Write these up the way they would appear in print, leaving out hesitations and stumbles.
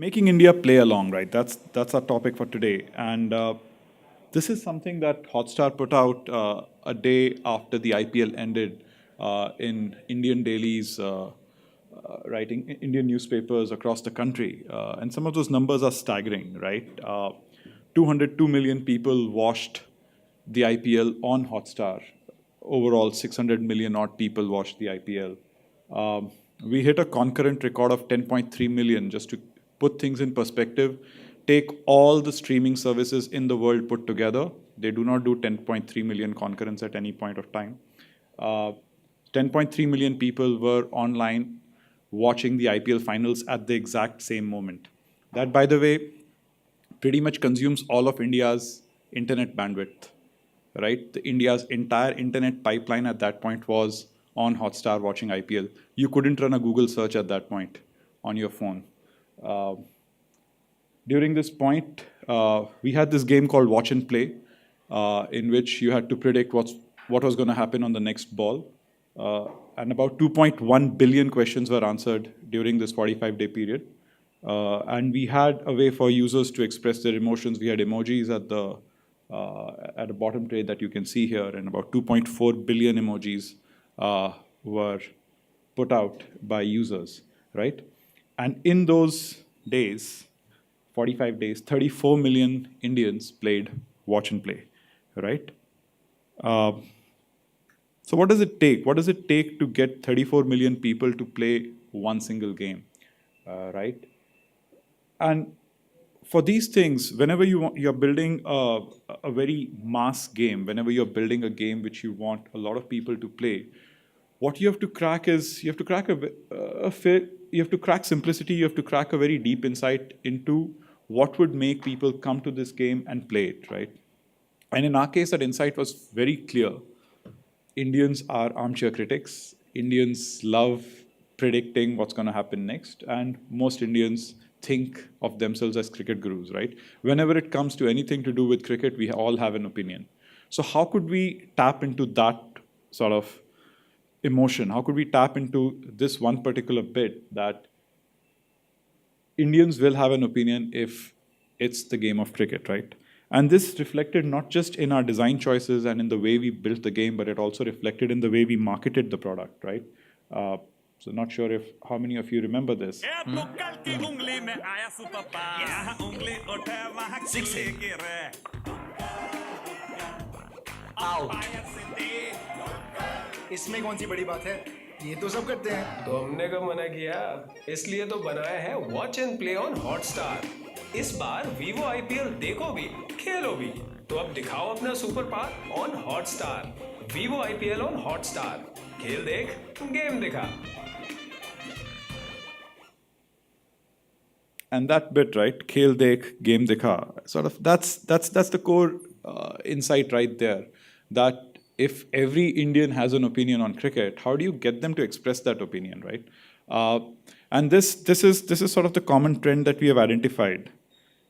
Making India play along, right? That's our topic for today, and this is something that Hotstar put out a day after the IPL ended in Indian dailies, writing Indian newspapers across the country, and some of those numbers are staggering, right? 202 million people watched the IPL on Hotstar. Overall, 600 million odd people watched the IPL. We hit a concurrent record of 10.3 million. Just to put things in perspective, take all the streaming services in the world put together. They do not do 10.3 million concurrents at any point of time. 10.3 million people were online watching the IPL finals at the exact same moment. That, by the way, pretty much consumes all of India's internet bandwidth, right? India's entire internet pipeline at that point was on Hotstar watching IPL. You couldn't run a Google search at that point on your phone. During this point, we had this game called Watch and Play, in which you had to predict what was going to happen on the next ball. And about 2.1 billion questions were answered during this 45-day period. And we had a way for users to express their emotions. We had emojis at the bottom tray that you can see here, and about 2.4 billion emojis were put out by users, right? And in those days, 45 days, 34 million Indians played Watch and Play, right? So what does it take? What does it take to get 34 million people to play one single game, right? And for these things, whenever you're building a very mass game, whenever you're building a game which you want a lot of people to play, what you have to crack is you have to crack simplicity. You have to crack a very deep insight into what would make people come to this game and play it, right? And in our case, that insight was very clear. Indians are armchair critics. Indians love predicting what's going to happen next, and most Indians think of themselves as cricket gurus, right? Whenever it comes to anything to do with cricket, we all have an opinion. So how could we tap into that sort of emotion? How could we tap into this one particular bit that Indians will have an opinion if it's the game of cricket, right? And this reflected not just in our design choices and in the way we built the game, but it also reflected in the way we marketed the product, right? So not sure if how many of you remember this. इसमें कौन सी बड़ी बात है? ये तो सब करते हैं। तो हमने कब मना किया? इसलिए तो बनाया है watch and play on Hotstar. इस बार वीवो आईपीएल देखो भी, खेलो भी। तो अब दिखाओ अपना super power on Hotstar. Vivo IPL on Hotstar. खेल देख, गेम दिखा। And that bit, right? Khel dekh, game dikha. Sort of that's the core insight right there. That if every Indian has an opinion on cricket, how do you get them to express that opinion, right? And this is sort of the common trend that we have identified.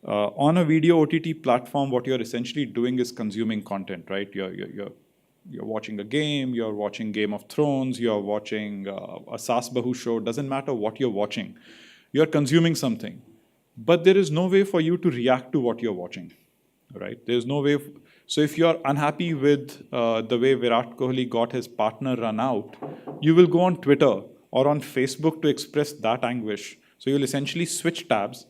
On a video OTT platform, what you're essentially doing is consuming content, right? You're watching a game, you're watching Game of Thrones, you're watching a Saas Bahu show. Doesn't matter what you're watching, you're consuming something. But there is no way for you to react to what you're watching, right? There's no way. So if you're unhappy with the way Virat Kohli got his partner run out, you will go on Twitter or on Facebook to express that anguish. So you'll essentially switch tabs.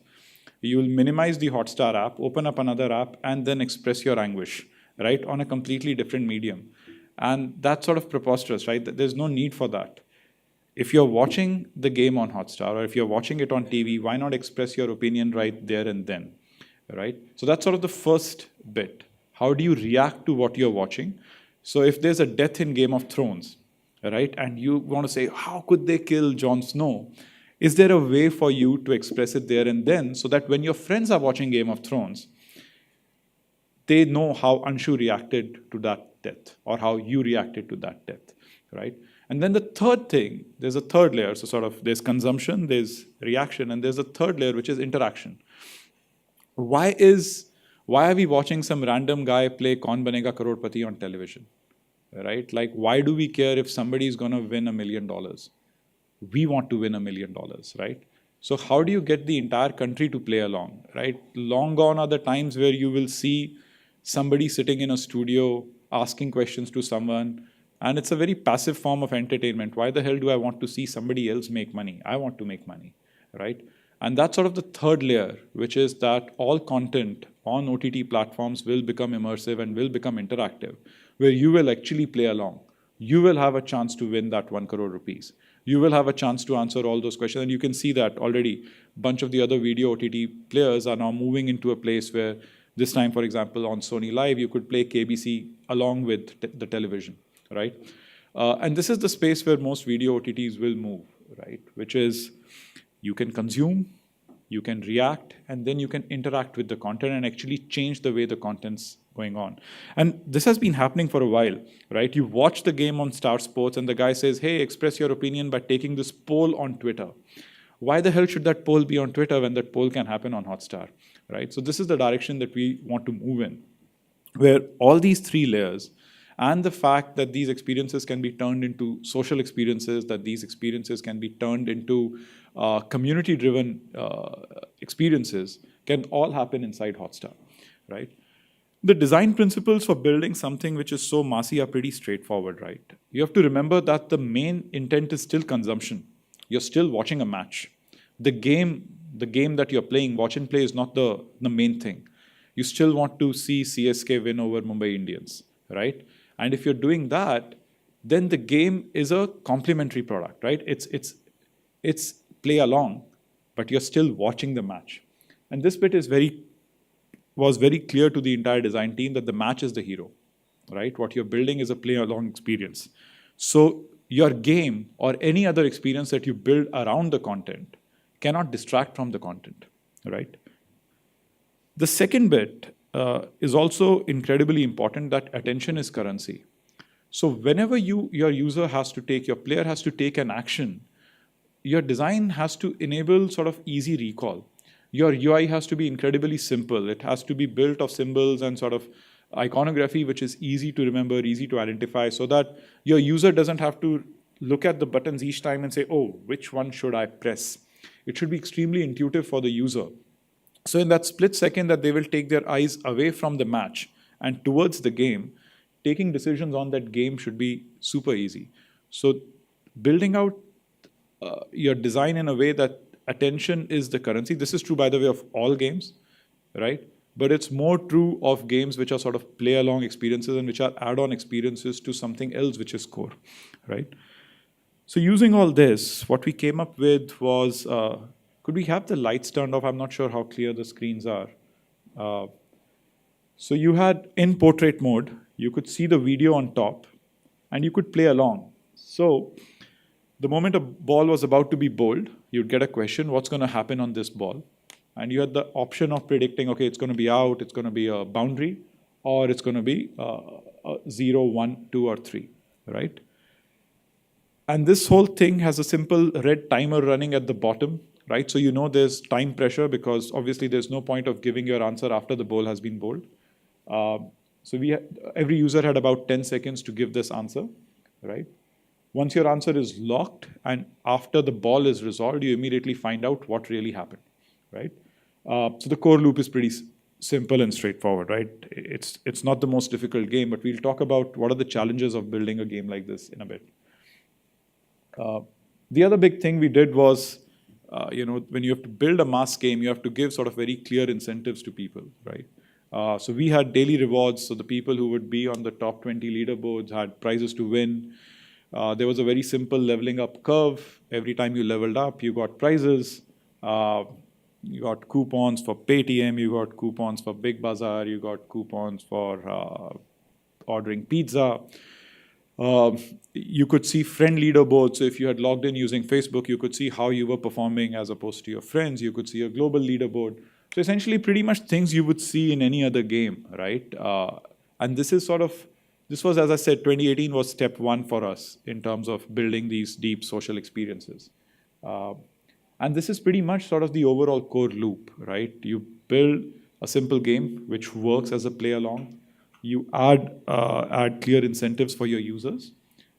You will minimize the Hotstar app, open up another app, and then express your anguish, right, on a completely different medium. And that's sort of preposterous, right? There's no need for that. If you're watching the game on Hotstar or if you're watching it on TV, why not express your opinion right there and then, right? So that's sort of the first bit. How do you react to what you're watching? So if there's a death in Game of Thrones, right, and you want to say, how could they kill Jon Snow? Is there a way for you to express it there and then so that when your friends are watching Game of Thrones, they know how Anshu reacted to that death or how you reacted to that death, right? And then the third thing, there's a third layer. So sort of there's consumption, there's reaction, and there's a third layer, which is interaction. Why are we watching some random guy play Kaun Banega Crorepati on television, right? Like, why do we care if somebody is going to win $1 million? We want to win $1 million, right? So how do you get the entire country to play along, right? Long gone are the times where you will see somebody sitting in a studio asking questions to someone, and it's a very passive form of entertainment. Why the hell do I want to see somebody else make money? I want to make money, right? And that's sort of the third layer, which is that all content on OTT platforms will become immersive and will become interactive, where you will actually play along. You will have a chance to win that 1 crore rupees. You will have a chance to answer all those questions. And you can see that already a bunch of the other video OTT players are now moving into a place where this time, for example, on Sony Live, you could play KBC along with the television, right? And this is the space where most video OTTs will move, right? Which is you can consume, you can react, and then you can interact with the content and actually change the way the content's going on. And this has been happening for a while, right? You watch the game on Star Sports and the guy says, hey, express your opinion by taking this poll on Twitter. Why the hell should that poll be on Twitter when that poll can happen on Hotstar, right? So this is the direction that we want to move in, where all these three layers and the fact that these experiences can be turned into social experiences, that these experiences can be turned into community-driven experiences can all happen inside Hotstar, right? The design principles for building something which is so massy are pretty straightforward, right? You have to remember that the main intent is still consumption. You're still watching a match. The game that you're playing, watch and play, is not the main thing. You still want to see CSK win over Mumbai Indians, right? And if you're doing that, then the game is a complementary product, right? It's play along, but you're still watching the match. And this bit was very clear to the entire design team that the match is the hero, right? What you're building is a play along experience. So your game or any other experience that you build around the content cannot distract from the content, right? The second bit is also incredibly important, that attention is currency. So whenever your user has to take, your player has to take an action, your design has to enable sort of easy recall. Your UI has to be incredibly simple. It has to be built of symbols and sort of iconography, which is easy to remember, easy to identify, so that your user doesn't have to look at the buttons each time and say, oh, which one should I press? It should be extremely intuitive for the user. So in that split second that they will take their eyes away from the match and towards the game, taking decisions on that game should be super easy. So building out your design in a way that attention is the currency. This is true, by the way, of all games, right? But it's more true of games which are sort of play-along experiences and which are add-on experiences to something else which is core, right? So using all this, what we came up with was, could we have the lights turned off? I'm not sure how clear the screens are. So you had, in portrait mode, you could see the video on top, and you could play along. So the moment a ball was about to be bowled, you'd get a question, what's going to happen on this ball? And you had the option of predicting, okay, it's going to be out, it's going to be a boundary, or it's going to be 0, 1, 2, or 3, right? And this whole thing has a simple red timer running at the bottom, right? So you know there's time pressure because obviously there's no point of giving your answer after the ball has been bowled. So every user had about 10 seconds to give this answer, right? Once your answer is locked and after the ball is resolved, you immediately find out what really happened, right? So the core loop is pretty simple and straightforward, right? It's not the most difficult game, but we'll talk about what are the challenges of building a game like this in a bit. The other big thing we did was, when you have to build a mass game, you have to give sort of very clear incentives to people, right? So we had daily rewards, so the people who would be on the top 20 leaderboards had prizes to win. There was a very simple leveling up curve. Every time you leveled up, you got prizes. You got coupons for Paytm, you got coupons for Big Bazaar, you got coupons for ordering pizza. You could see friend leaderboards. So if you had logged in using Facebook, you could see how you were performing as opposed to your friends. You could see a global leaderboard. So essentially pretty much things you would see in any other game, right? And this was, as I said, 2018 was step one for us in terms of building these deep social experiences. And this is pretty much sort of the overall core loop, right? You build a simple game which works as a play along. You add clear incentives for your users,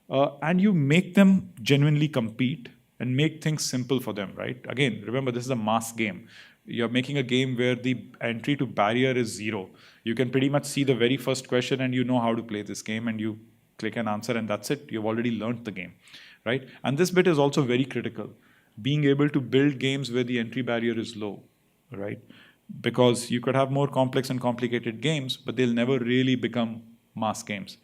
and you make them genuinely compete and make things simple for them, right? Again, remember, this is a mass game. You're making a game where the entry to barrier is 0. You can pretty much see the very first question and you know how to play this game, and you click an answer and that's it. You've already learned the game, right? And this bit is also very critical. Being able to build games where the entry barrier is low, right? Because you could have more complex and complicated games, but they'll never really become mass games,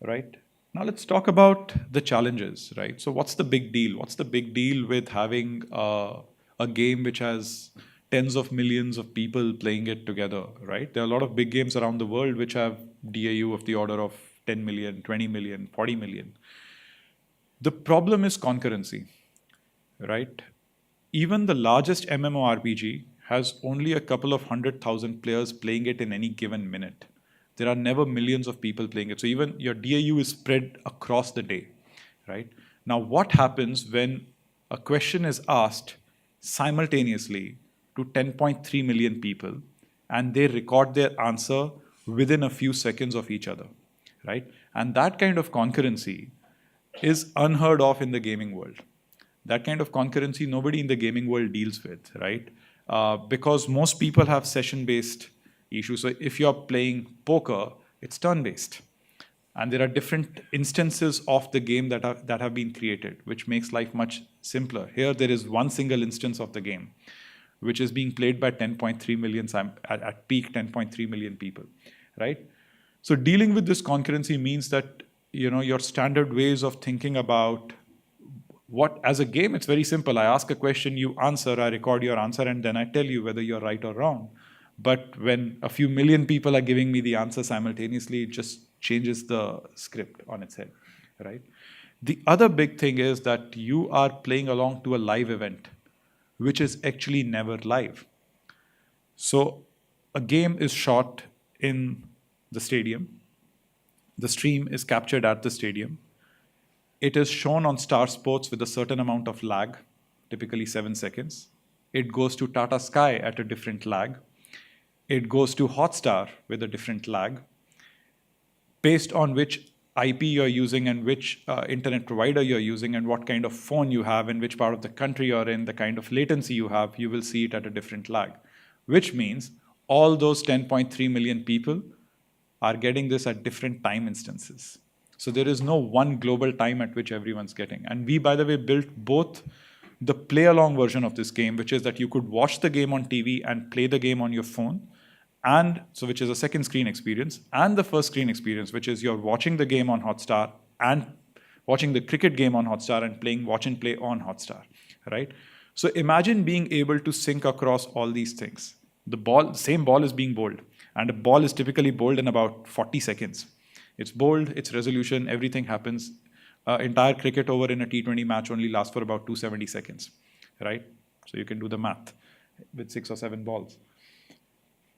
right? Now let's talk about the challenges, right? So what's the big deal? What's the big deal with having a game which has tens of millions of people playing it together, right? There are a lot of big games around the world which have DAU of the order of 10 million, 20 million, 40 million. The problem is concurrency, right? Even the largest MMORPG has only a couple of 100,000 players playing it in any given minute. There are never millions of people playing it. So even your DAU is spread across the day, right? Now, what happens when a question is asked simultaneously to 10.3 million people and they record their answer within a few seconds of each other, right? And that kind of concurrency is unheard of in the gaming world. That kind of concurrency nobody in the gaming world deals with, right? Because most people have session-based issues. So if you're playing poker, it's turn-based. And there are different instances of the game that have been created, which makes life much simpler. Here, there is one single instance of the game, which is being played by 10.3 million, at peak 10.3 million people, right? So dealing with this concurrency means that your standard ways of thinking about what, as a game, it's very simple. I ask a question, you answer, I record your answer, and then I tell you whether you're right or wrong. But when a few million people are giving me the answer simultaneously, it just changes the script on its head, right? The other big thing is that you are playing along to a live event, which is actually never live. So a game is shot in the stadium. The stream is captured at the stadium. It is shown on Star Sports with a certain amount of lag, typically 7 seconds. It goes to Tata Sky at a different lag. It goes to Hotstar with a different lag. Based on which IP you're using and which internet provider you're using and what kind of phone you have and which part of the country you're in, the kind of latency you have, you will see it at a different lag. Which means all those 10.3 million people are getting this at different time instances. So there is no one global time at which everyone's getting. And we, by the way, built both the play-along version of this game, which is that you could watch the game on TV and play the game on your phone, and so which is a second screen experience, and the first screen experience, which is you're watching the game on Hotstar and watching the cricket game on Hotstar and playing watch and play on Hotstar, right? So imagine being able to sync across all these things. The same ball is being bowled, and a ball is typically bowled in about 40 seconds. It's bowled, it's resolution, everything happens. Entire cricket over in a T20 match only lasts for about 270 seconds, right? So you can do the math with 6 or 7 balls.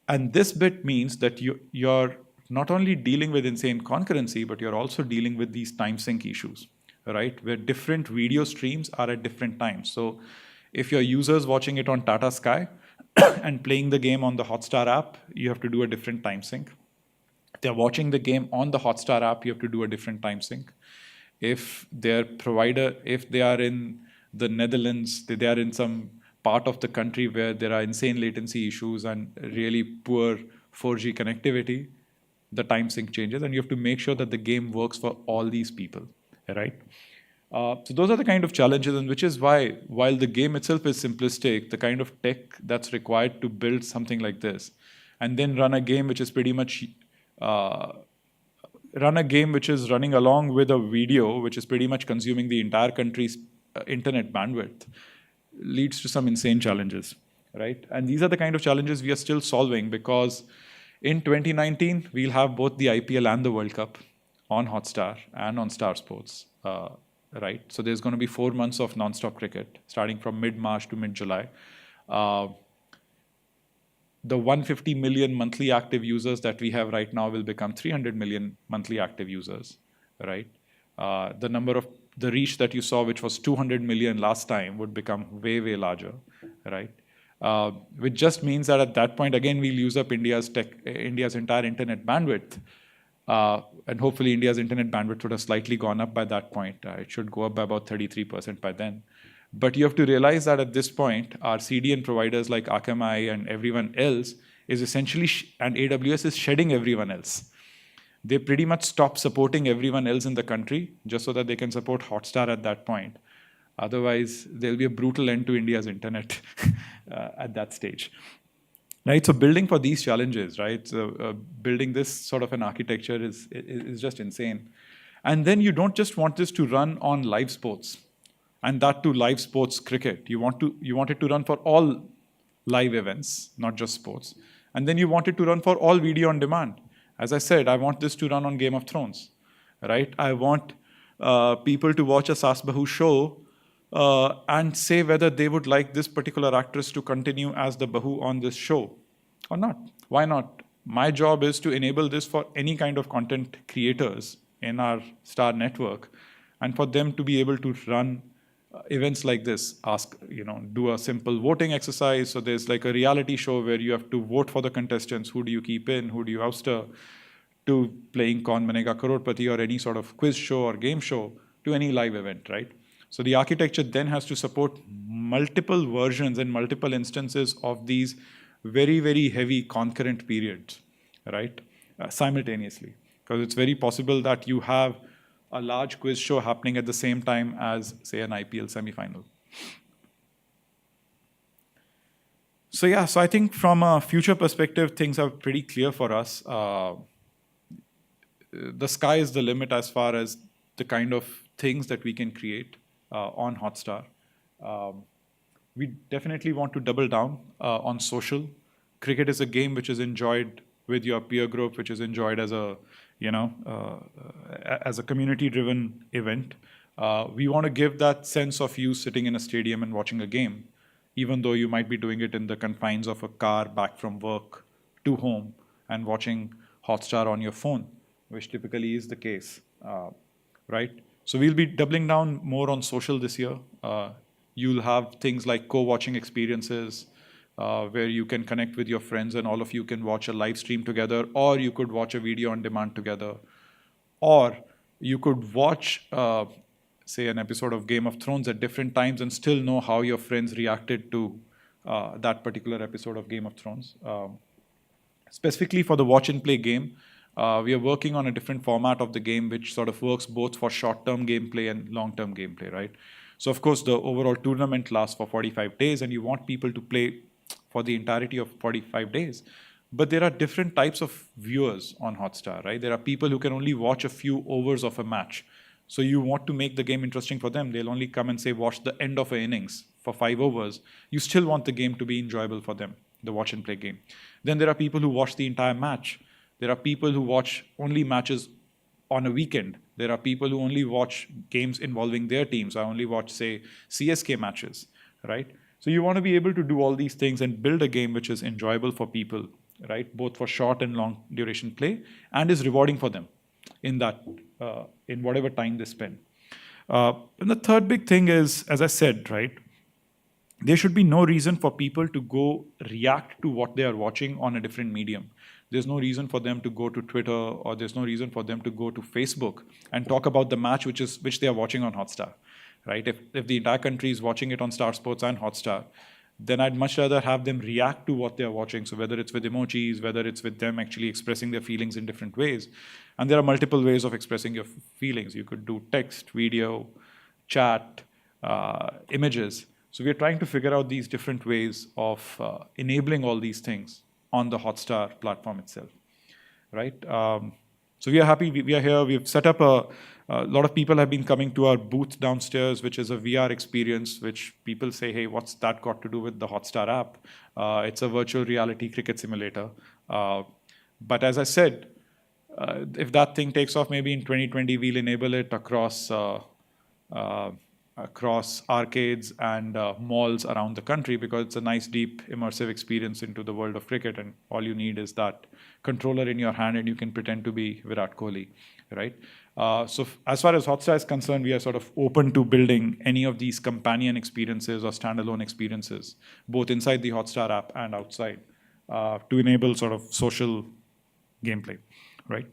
And this bit means that you're not only dealing with insane concurrency, but you're also dealing with these time sync issues, right? Where different video streams are at different times. So if your user's watching it on Tata Sky and playing the game on the Hotstar app, you have to do a different time sync. If they're watching the game on the Hotstar app, you have to do a different time sync. If their provider, if they are in the Netherlands, they are in some part of the country where there are insane latency issues and really poor 4G connectivity, the time sync changes, and you have to make sure that the game works for all these people, right? So those are the kind of challenges, and which is why, while the game itself is simplistic, the kind of tech that's required to build something like this, and then run a game which is pretty much running along with a video which is pretty much consuming the entire country's internet bandwidth, leads to some insane challenges, right? And these are the kind of challenges we are still solving, because in 2019, we'll have both the IPL and the World Cup on Hotstar and on Star Sports, right? So there's going to be 4 months of non-stop cricket, starting from mid-March to mid-July. The 150 million monthly active users that we have right now will become 300 million monthly active users, right? The reach that you saw, which was 200 million last time, would become way, way larger, right? Which just means that at that point, again, we'll use up India's entire internet bandwidth. And hopefully India's internet bandwidth would have slightly gone up by that point. It should go up by about 33% by then. But you have to realize that at this point, our CDN providers like Akamai and everyone else is essentially, and AWS is shedding everyone else. They pretty much stop supporting everyone else in the country just so that they can support Hotstar at that point. Otherwise, there'll be a brutal end to India's internet at that stage. Right, so building for these challenges, right? So building this sort of an architecture is just insane. And then you don't just want this to run on live sports, and that too live sports cricket. You want it to run for all live events, not just sports. And then you want it to run for all video on demand. As I said, I want this to run on Game of Thrones, right? I want people to watch a Sas Bahu show and say whether they would like this particular actress to continue as the Bahu on this show or not. Why not? My job is to enable this for any kind of content creators in our Star network, and for them to be able to run events like this, do a simple voting exercise. So there's like a reality show where you have to vote for the contestants. Who do you keep in? Who do you ouster? To playing Kaun Banega Crorepati or any sort of quiz show or game show, to any live event, right? So the architecture then has to support multiple versions and multiple instances of these very, very heavy concurrent periods, right? Simultaneously. Because it's very possible that you have a large quiz show happening at the same time as, say, an IPL semi-final. So yeah, so I think from a future perspective, things are pretty clear for us. The sky is the limit as far as the kind of things that we can create on Hotstar. We definitely want to double down on social. Cricket is a game which is enjoyed with your peer group, which is enjoyed as a as a community-driven event. We want to give that sense of you sitting in a stadium and watching a game, even though you might be doing it in the confines of a car back from work to home and watching Hotstar on your phone, which typically is the case, right? So we'll be doubling down more on social this year. You'll have things like co-watching experiences, where you can connect with your friends and all of you can watch a live stream together, or you could watch a video on demand together, or you could watch, say, an episode of Game of Thrones at different times and still know how your friends reacted to that particular episode of Game of Thrones. Specifically for the watch and play game, we are working on a different format of the game which sort of works both for short-term gameplay and long-term gameplay, right? So of course, the overall tournament lasts for 45 days and you want people to play for the entirety of 45 days. But there are different types of viewers on Hotstar, right? There are people who can only watch a few overs of a match. So you want to make the game interesting for them. They'll only come and say, watch the end of an innings for 5 overs. You still want the game to be enjoyable for them, the watch and play game. Then there are people who watch the entire match. There are people who watch only matches on a weekend. There are people who only watch games involving their teams. I only watch, say, CSK matches, right? So you want to be able to do all these things and build a game which is enjoyable for people, right? Both for short and long duration play, and is rewarding for them in that, in whatever time they spend. And the third big thing is, as I said, right, there should be no reason for people to go react to what they are watching on a different medium. There's no reason for them to go to Twitter, or there's no reason for them to go to Facebook and talk about the match which they are watching on Hotstar, right? If the entire country is watching it on Star Sports and Hotstar, then I'd much rather have them react to what they're watching. So whether it's with emojis, whether it's with them actually expressing their feelings in different ways. And there are multiple ways of expressing your feelings. You could do text, video, chat, images. So we're trying to figure out these different ways of enabling all these things on the Hotstar platform itself, right? So we are happy, we are here. We've set up a lot of people have been coming to our booth downstairs, which is a VR experience, which people say, hey, what's that got to do with the Hotstar app? It's a virtual reality cricket simulator. But as I said, if that thing takes off, maybe in 2020, we'll enable it across arcades and malls around the country, because it's a nice, deep, immersive experience into the world of cricket, and all you need is that controller in your hand and you can pretend to be Virat Kohli, right? So as far as Hotstar is concerned, we are sort of open to building any of these companion experiences or standalone experiences, both inside the Hotstar app and outside, to enable sort of social gameplay, right?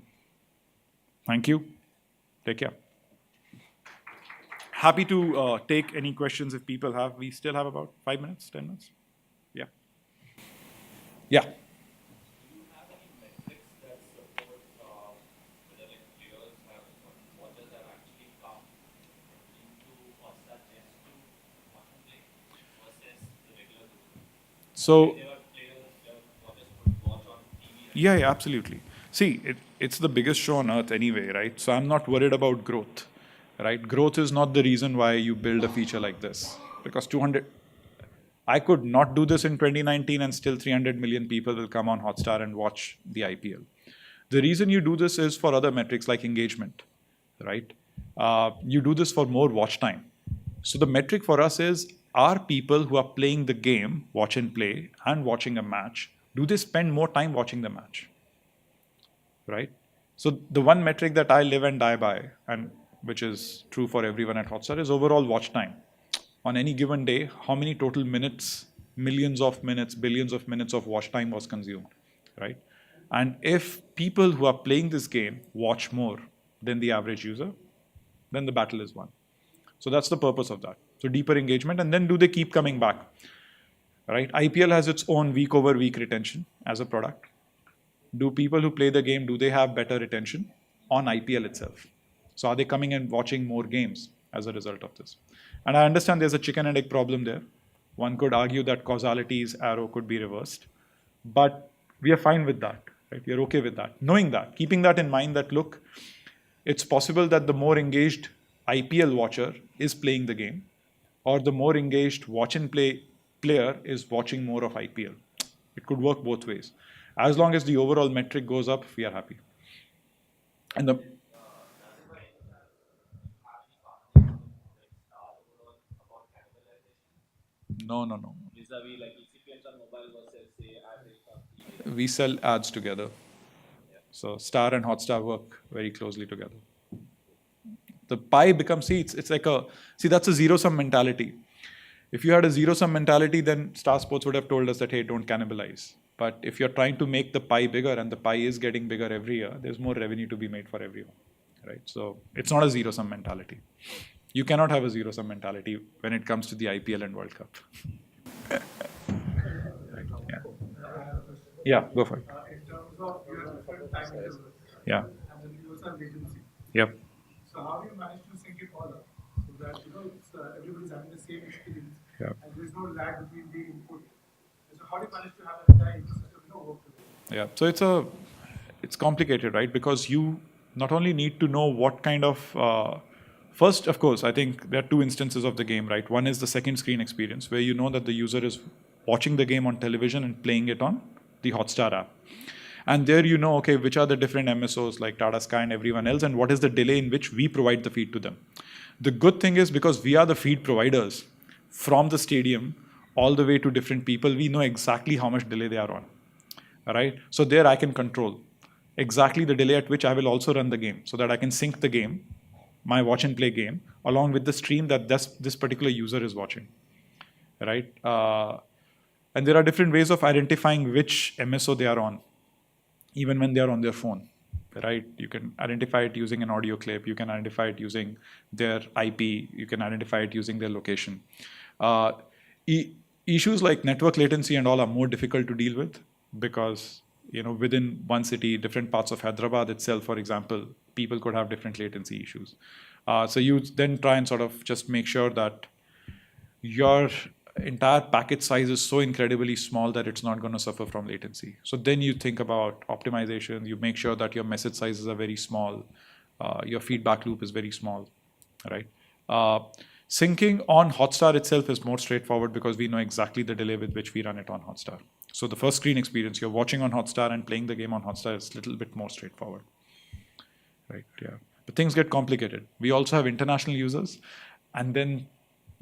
Thank you. Take care. Happy to take any questions if people have. We still have about 5 minutes, 10 minutes. Yeah. Yeah. So, yeah, absolutely. See, it's the biggest show on earth anyway, right? So I'm not worried about growth, right? Growth is not the reason why you build a feature like this. Because 200, I could not do this in 2019 and still 300 million people will come on Hotstar and watch the IPL. The reason you do this is for other metrics like engagement, right? You do this for more watch time. So the metric for us is, are people who are playing the game, watch and play, and watching a match, do they spend more time watching the match? Right? So the one metric that I live and die by, and which is true for everyone at Hotstar, is overall watch time. On any given day, how many total minutes, millions of minutes, billions of minutes of watch time was consumed, right? And if people who are playing this game watch more than the average user, then the battle is won. So that's the purpose of that. So deeper engagement, and then do they keep coming back? Right? IPL has its own week over week retention as a product. Do people who play the game, do they have better retention on IPL itself? So are they coming and watching more games as a result of this? And I understand there's a chicken and egg problem there. One could argue that causality's arrow could be reversed, but we are fine with that, right? We are okay with that. Knowing that, keeping that in mind that, look, it's possible that the more engaged IPL watcher is playing the game, or the more engaged watch and play player is watching more of IPL. It could work both ways. As long as the overall metric goes up, we are happy. And the no. We sell ads together. So Star and Hotstar work very closely together. The pie becomes, it's like that's a zero sum mentality. If you had a zero sum mentality, then Star Sports would have told us that, hey, don't cannibalize. But if you're trying to make the pie bigger and the pie is getting bigger every year, there's more revenue to be made for everyone, right? So it's not a zero sum mentality. You cannot have a zero sum mentality when it comes to the IPL and World Cup. Right. Yeah, go for it. In terms of your different time intervals, Yeah. and then you also have latency. Yep. So how do you manage to sync it all up so that it's, everybody's having the same experience and there's no lag between the input? So how do you manage to have that entire ecosystem work together? Yeah. So it's complicated, right? Because you not only need to know what kind of first, of course, I think there are two instances of the game, right? One is the second screen experience, where you know that the user is watching the game on television and playing it on the Hotstar app. And there you know, okay, which are the different MSOs like Tata Sky and everyone else, and what is the delay in which we provide the feed to them. The good thing is, because we are the feed providers from the stadium all the way to different people, we know exactly how much delay they are on. All right? So there I can control exactly the delay at which I will also run the game, so that I can sync the game, my watch and play game, along with the stream that this particular user is watching. Right? And there are different ways of identifying which MSO they are on, even when they are on their phone, right? You can identify it using an audio clip. You can identify it using their IP. You can identify it using their location. Issues like network latency and all are more difficult to deal with, because within one city, different parts of Hyderabad itself, for example, people could have different latency issues. So you then try and sort of just make sure that your entire packet size is so incredibly small that it's not going to suffer from latency. So then you think about optimization. You make sure that your message sizes are very small. Your feedback loop is very small, right? Syncing on Hotstar itself is more straightforward, because we know exactly the delay with which we run it on Hotstar. So the first screen experience, you're watching on Hotstar and playing the game on Hotstar, is a little bit more straightforward, right? Yeah. But things get complicated. We also have international users, and then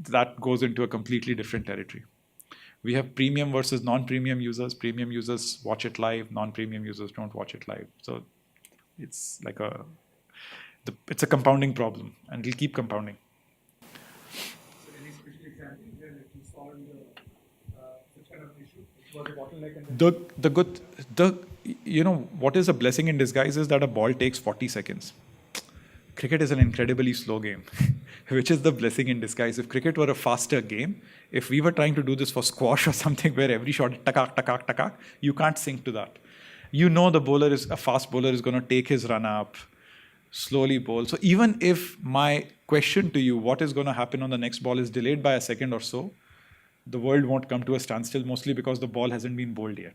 that goes into a completely different territory. We have premium versus non-premium users. Premium users watch it live. Non-premium users don't watch it live. So it's like it's a compounding problem, and it'll keep compounding. So any special example where you solved such kind of issue? Was a bottleneck and What is a blessing in disguise is that a ball takes 40 seconds. cricket is an incredibly slow game, which is the blessing in disguise. If cricket were a faster game, if we were trying to do this for squash or something where every shot takak, takak, takak, you can't sync to that. You know a fast bowler is going to take his run up, slowly bowl. So even if my question to you, what is going to happen on the next ball, is delayed by a second or so, the world won't come to a standstill, mostly because the ball hasn't been bowled yet.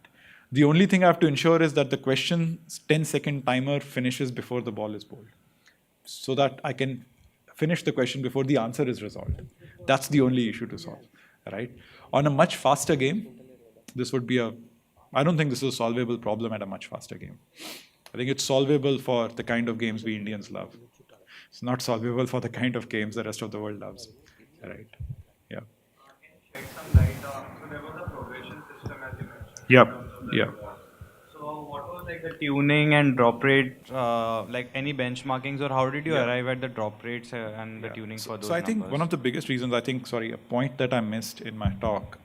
The only thing I have to ensure is that the question's 10-second timer finishes before the ball is bowled, so that I can finish the question before the answer is resolved. That's the only issue to solve, right? On a much faster game, I don't think this is a solvable problem at a much faster game. I think it's solvable for the kind of games we Indians love. It's not solvable for the kind of games the rest of the world loves, right? Yeah. Shed some light on. So there was a progression system, as you mentioned. Yep. in terms of Yeah. ball. So what was like the tuning and drop rate, like any benchmarkings, or how did you arrive at the drop rates and the tuning for those So I think numbers? one of the biggest reasons, a point that I missed in my talk.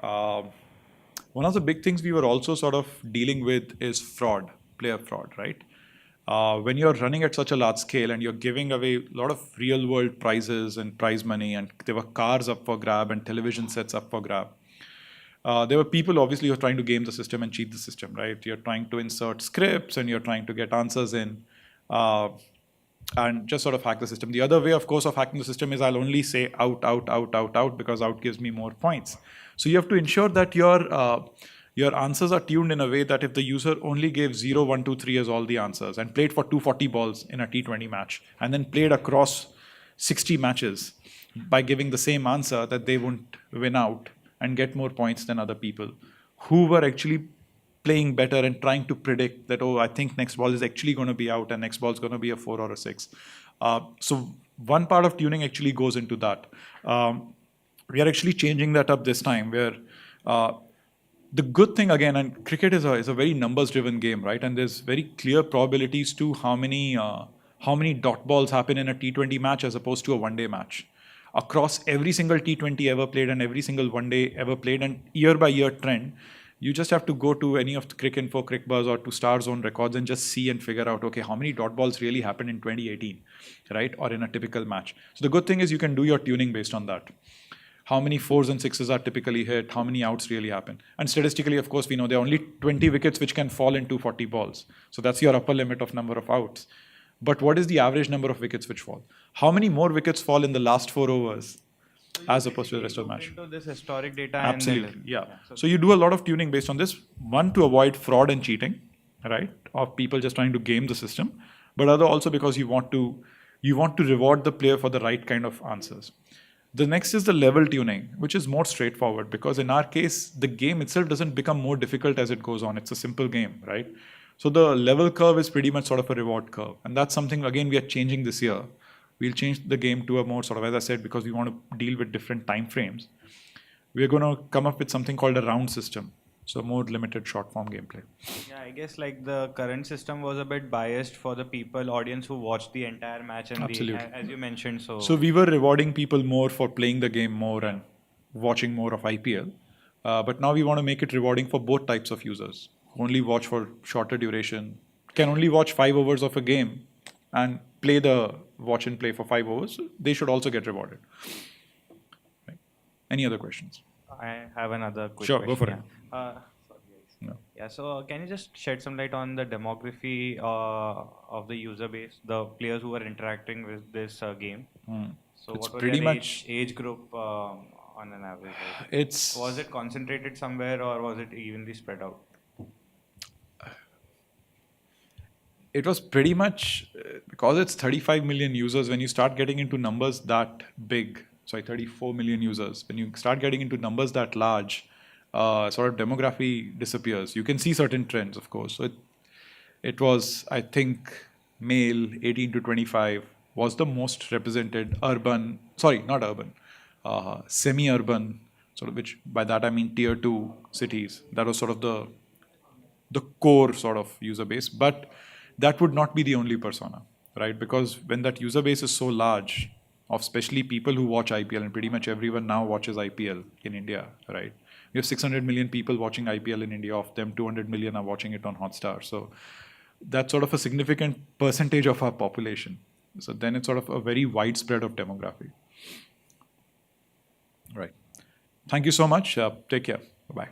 One of the big things we were also sort of dealing with is fraud, player fraud, right? When you're running at such a large scale and you're giving away a lot of real world prizes and prize money, and there were cars up for grab and television sets up for grab. There were people obviously who are trying to game the system and cheat the system, right? You're trying to insert scripts and you're trying to get answers in and just sort of hack the system. The other way, of course, of hacking the system is I'll only say out, out, out, out, out, because out gives me more points. So you have to ensure that your answers are tuned in a way that if the user only gave 0, 1, 2, 3 as all the answers and played for 240 balls in a T20 match and then played across 60 matches by giving the same answer, that they won't win out and get more points than other people who were actually playing better and trying to predict that, oh, I think next ball is actually going to be out and next ball is going to be a 4 or a 6. So one part of tuning actually goes into that. We are actually changing that up this time, where the good thing again, and cricket is a very numbers driven game, right? And there's very clear probabilities to how many dot balls happen in a T20 match as opposed to a one-day match. Across every single T20 ever played and every single one-day ever played, and year by year trend, you just have to go to any of the Cricinfo, CricBuzz or to Star Zone records and just see and figure out, okay, how many dot balls really happened in 2018, right? Or in a typical match. So the good thing is you can do your tuning based on that. How many 4s and 6s are typically hit, how many outs really happen. And statistically, of course, we know there are only 20 wickets which can fall in 240 balls. So that's your upper limit of number of outs. But what is the average number of wickets which fall? How many more wickets fall in the last 4 overs as opposed to the rest of the match? Into this historic data. Absolutely, And then, yeah. So you do a lot of tuning based on this. One, to avoid fraud and cheating, right? Of people just trying to game the system. But other also because you want to reward the player for the right kind of answers. The next is the level tuning, which is more straightforward, because in our case, the game itself doesn't become more difficult as it goes on. It's a simple game, right? So the level curve is pretty much sort of a reward curve. And that's something, again, we are changing this year. We'll change the game to a more sort of, as I said, because we want to deal with different time frames. We're going to come up with something called a round system. So more limited short form gameplay. Yeah, I guess like the current system was a bit biased for the audience who watched the entire match and Absolutely. as you mentioned. So we were rewarding people more for playing the game more and watching more of IPL. But now we want to make it rewarding for both types of users. Only watch for shorter duration, can only watch 5 overs of a game and play the watch and play for 5 overs. They should also get rewarded. Right. Any other questions? I have another quick Sure, question. go for it. Sorry, guys. No. Yeah, so can you just shed some light on the demography of the user base, the players who are interacting with this game? So It's what was pretty their much- age group on an average? It's Was it concentrated somewhere or was it evenly spread out? It was pretty much, because it's 35 million users, when you start getting into numbers that big, 34 million users, when you start getting into numbers that large, sort of demography disappears. You can see certain trends, of course. So it was, I think, male 18 to 25 was the most represented semi-urban, sort of, which by that I mean tier 2 cities. That was sort of the core sort of user base. But that would not be the only persona, right? Because when that user base is so large, of especially people who watch IPL, and pretty much everyone now watches IPL in India, right? We have 600 million people watching IPL in India. Of them, 200 million are watching it on Hotstar. So that's sort of a significant percentage of our population, So then it's sort of a very widespread of demography. Right. Thank you so much. Take care. Bye-bye.